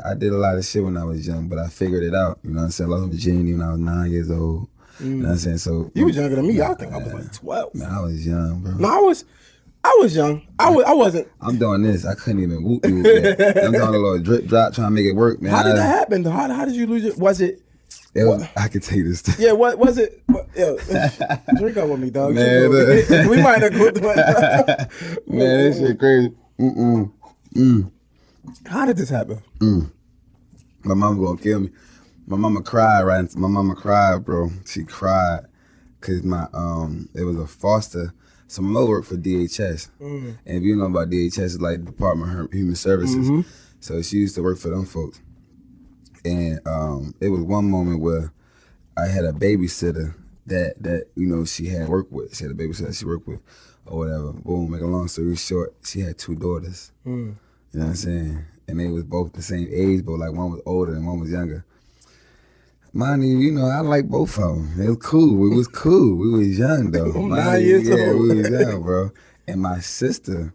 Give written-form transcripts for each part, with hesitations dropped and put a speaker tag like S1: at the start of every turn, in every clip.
S1: I did a lot of shit when I was young, but I figured it out. You know what I'm saying? I lost virginity when I was 9 years old. You know what I'm saying? So
S2: you was younger than me. I think I was like 12.
S1: Man, I was young, bro.
S2: No, I was young. I wasn't.
S1: I'm doing this. I couldn't even whoop yet. I'm doing a little drip drop trying to make it work, man.
S2: How did that happen? How did you lose it? Was it?
S1: I could tell you this.
S2: Yeah, what was it? Drink up with me, dog.
S1: Man,
S2: we might have quit the
S1: Man, this shit crazy.
S2: How did this happen?
S1: My mama gonna kill me. My mama cried, right? My mama cried, bro. She cried because it was a foster. So my mother worked for DHS. And if you know about DHS, it's like Department of Human Services. So she used to work for them folks. And it was one moment where I had a babysitter that you know she had worked with. She had a babysitter she worked with or whatever. Boom, make a long story short, she had 2 daughters. You know what I'm saying? And they was both the same age, but like one was older and one was younger. Mind you, know, I like both of them. It was cool. We was cool. We was young though.
S2: 9 years old.
S1: We was young, bro. And my sister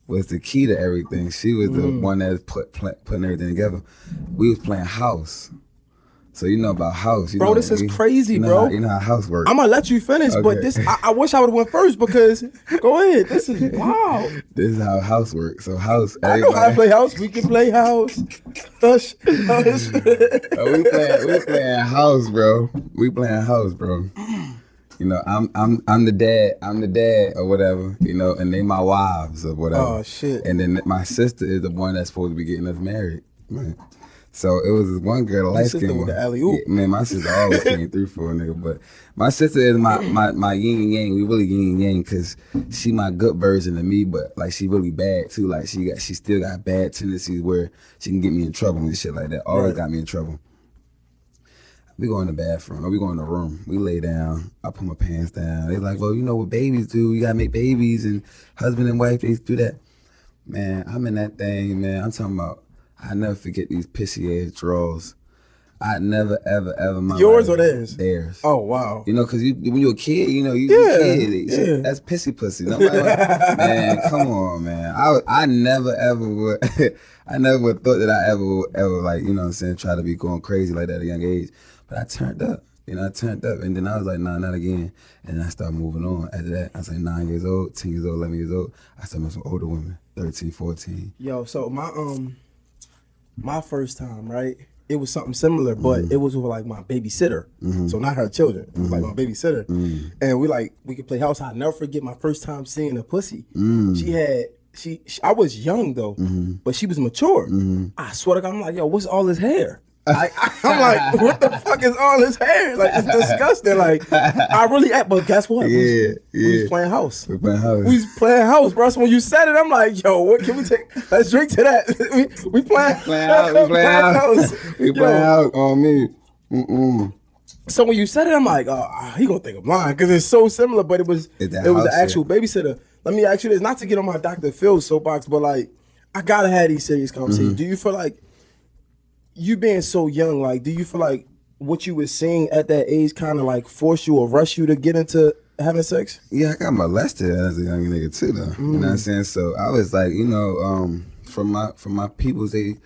S1: was the key to everything. She was the one that putting everything together. We was playing house. So you know about house.
S2: Bro, this is crazy,
S1: bro.
S2: Bro.
S1: You know how house works.
S2: I'm going to let you finish, okay. But this, I wish I would have went first because, go ahead. This is, wow.
S1: This is how house works. So house.
S2: I know how to play house. We can play house. Hush.
S1: we playing house, bro. We playing house, bro. You know, I'm the dad or whatever, you know, and they my wives or whatever.
S2: Oh, shit.
S1: And then my sister is the one that's supposed to be getting us married, man. So it was this one girl, light skin.
S2: With the alley-oop.
S1: Yeah, man, my sister always came through for a nigga. But my sister is my yin and yang. We really yin and yang because she my good version of me, but like she really bad too. Like she still got bad tendencies where she can get me in trouble and shit like that. Always got me in trouble. We go in the bathroom, or we go in the room. We lay down. I put my pants down. They like, well, you know what babies do. You gotta make babies, and husband and wife, they do that. Man, I'm in that thing, man. I'm talking about, I never forget these pissy ass drawers. I never, ever, ever.
S2: Yours or theirs?
S1: Theirs.
S2: Oh, wow.
S1: You know, because when you're a kid, you know, you're a kid.
S2: Yeah.
S1: That's pissy pussy. Nobody man, come on, man. I never, ever would, I never would thought that I ever, like, you know what I'm saying, try to be going crazy like that at a young age. But I turned up. You know, I turned up. And then I was like, nah, not again. And then I started moving on. After that, I was like 9 years old, 10 years old, 11 years old. I started with some older women, 13, 14.
S2: Yo, so my first time, right? It was something similar, but it was with like my babysitter. So not her children. It was like my babysitter. And we could play house. I'll never forget my first time seeing a pussy. I was young though, but she was mature. I swear to God, I'm like, yo, what's all this hair? I'm like, what the fuck is all this hair? Like, it's disgusting. Like, I really, but guess what? We was playing house. We was playing house, bro. So when you said it, I'm like, yo, what can we take? Let's drink to that. we playing house.
S1: We playing house on me.
S2: So when you said it, I'm like, oh, he gonna think I'm lying because it's so similar, but it was the actual babysitter. Let me ask you this, not to get on my Dr. Phil soapbox, but like, I gotta have these serious conversations. Do you feel like, you being so young, like, do you feel like what you were seeing at that age kind of like forced you or rushed you to get into having sex?
S1: Yeah, I got molested as a young nigga too, though. You know what I'm saying? So I was like, you know, from my people's age,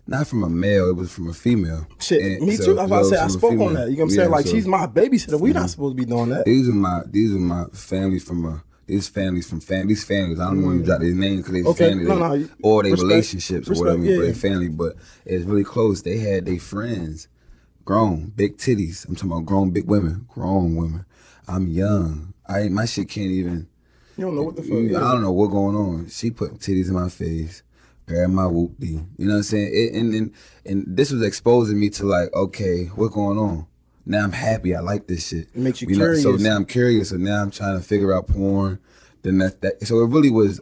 S1: not from a male, it was from a female.
S2: Shit, and me too. I was about to say, I spoke on that. You know what I'm saying? Like, she's my babysitter. We not supposed to be doing that.
S1: These are my family from these families, I don't want to drop their names because they family, or their relationships or whatever, but their family, but it's really close. They had their friends, grown, big titties. I'm talking about grown, big women, grown women. I'm young. My shit can't even.
S2: You don't know what the fuck.
S1: I don't know what's going on. She put titties in my face, grabbed my whoop-dee. You know what I'm saying? And this was exposing me to like, okay, what's going on? Now I'm happy. I like this shit.
S2: It makes you curious.
S1: So now I'm curious. So now I'm trying to figure out porn. Then that. So it really was.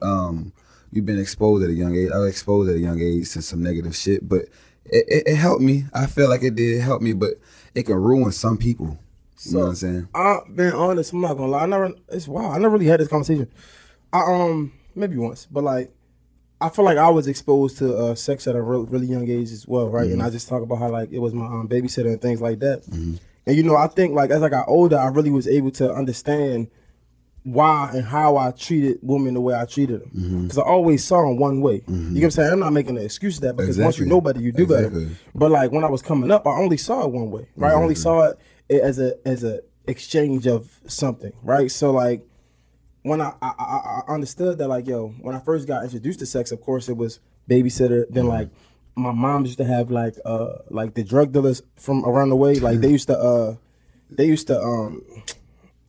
S1: You've been exposed at a young age. I was exposed at a young age to some negative shit, but it helped me. I feel like it did help me, but it can ruin some people. You know what I'm saying?
S2: Being honest, I'm not gonna lie. I never really had this conversation. Maybe once, but like, I feel like I was exposed to sex at a really young age as well, right? And I just talk about how like it was my babysitter and things like that. And you know, I think like as I got older, I really was able to understand why and how I treated women the way I treated them. Because I always saw them one way. You know what I'm saying? I'm not making an excuse of that because once you know better, you do better. But like when I was coming up, I only saw it one way, right? I only saw it as a exchange of something, right? So like when I understood that, like, yo, when I first got introduced to sex, of course it was babysitter. Then like my mom used to have like the drug dealers from around the way, like they used to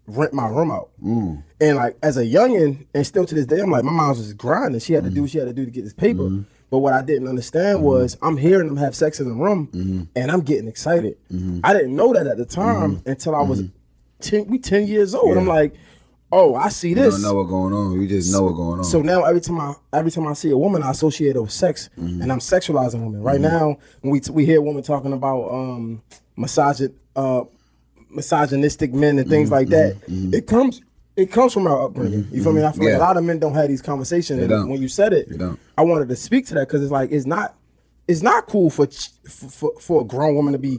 S2: rent my room out. And like as a youngin', and still to this day, I'm like, my mom was just grinding. She had to do what she had to do to get this paper. But what I didn't understand was I'm hearing them have sex in the room and I'm getting excited. I didn't know that at the time until I was 10 years old. I'm like, oh, I see this.
S1: You don't know what's going on. You just know what's going on.
S2: So now every time I see a woman, I associate it with sex, and I'm sexualizing women. Right now, when we hear women talking about misogynistic men and things like that, it comes from our upbringing. You feel me? I feel like a lot of men don't have these conversations. And when you said it, I wanted to speak to that because it's like it's not cool for a grown woman to be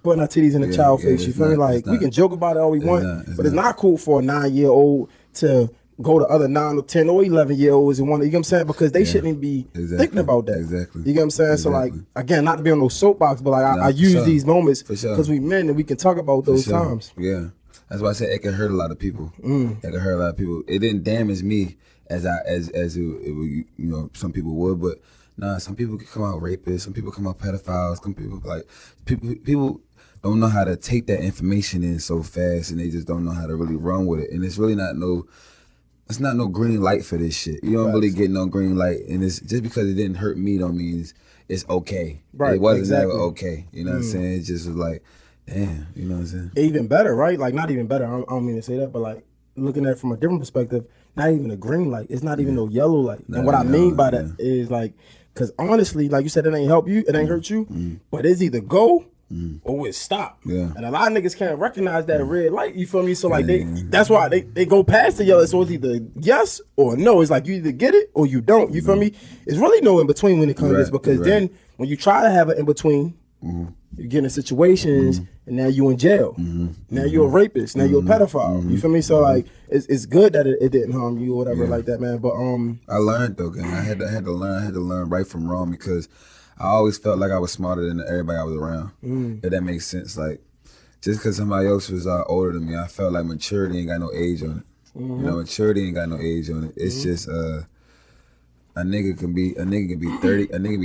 S2: putting her titties in a child face. You feel me? Like we can joke about it all we want, but it's not cool for a 9-year-old to go to other 9 or 10 or 11-year-olds and want to, you know what I'm saying? Because they shouldn't even be thinking about that.
S1: Exactly.
S2: You know what I'm saying? So like, again, not to be on no soapbox, but like I use these moments because we men and we can talk about those times.
S1: Yeah. That's why I said it can hurt a lot of people. It can hurt a lot of people. It didn't damage me as it some people would, but nah, some people can come out rapists, some people come out pedophiles, some people people don't know how to take that information in so fast, and they just don't know how to really run with it. And it's really not no green light for this shit. You don't really get no green light, and it's just because it didn't hurt me don't mean it's okay. Right, it wasn't never okay. You know what I'm saying? It just was like, damn, you know what I'm saying?
S2: Even better, right? Like not even better. I don't mean to say that, but like looking at it from a different perspective, not even a green light. It's not even no yellow light. And what I mean by that is like, because honestly, like you said, it ain't help you, it ain't hurt you, but it's either go or it's stop. Yeah. And a lot of niggas can't recognize that red light, you feel me? So like that's why they go past the yellow. So it's either yes or no. It's like you either get it or you don't. You feel me? It's really no in between when it comes to this, because then when you try to have an in between, you get in situations and now you in jail. Now you're a rapist. Now you're a pedophile. You feel me? So like it's good that it didn't harm you or whatever like that, man. But
S1: I learned though, gang. I had to learn right from wrong, because I always felt like I was smarter than everybody I was around. If that makes sense. Like just because somebody else was older than me, I felt like maturity ain't got no age on it. You know, maturity ain't got no age on it. It's just a nigga can be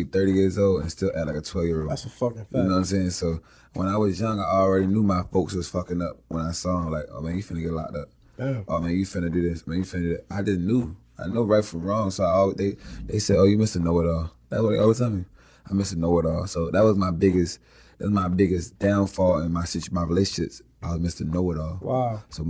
S1: 30 years old and still act like a 12-year-old.
S2: That's a fucking fact.
S1: You know what I'm saying? So when I was young, I already knew my folks was fucking up. When I saw them, like, oh man, you finna get locked up. Damn. Oh man, you finna do this. Man, you finna do that. I just knew. I know right from wrong. So they said, oh, you Mr. Know-It-All. That's what they always tell me. I Mr. Know-It-All. So that was my biggest downfall in my relationships. I was Mr. Know-It-All.
S2: Wow.
S1: So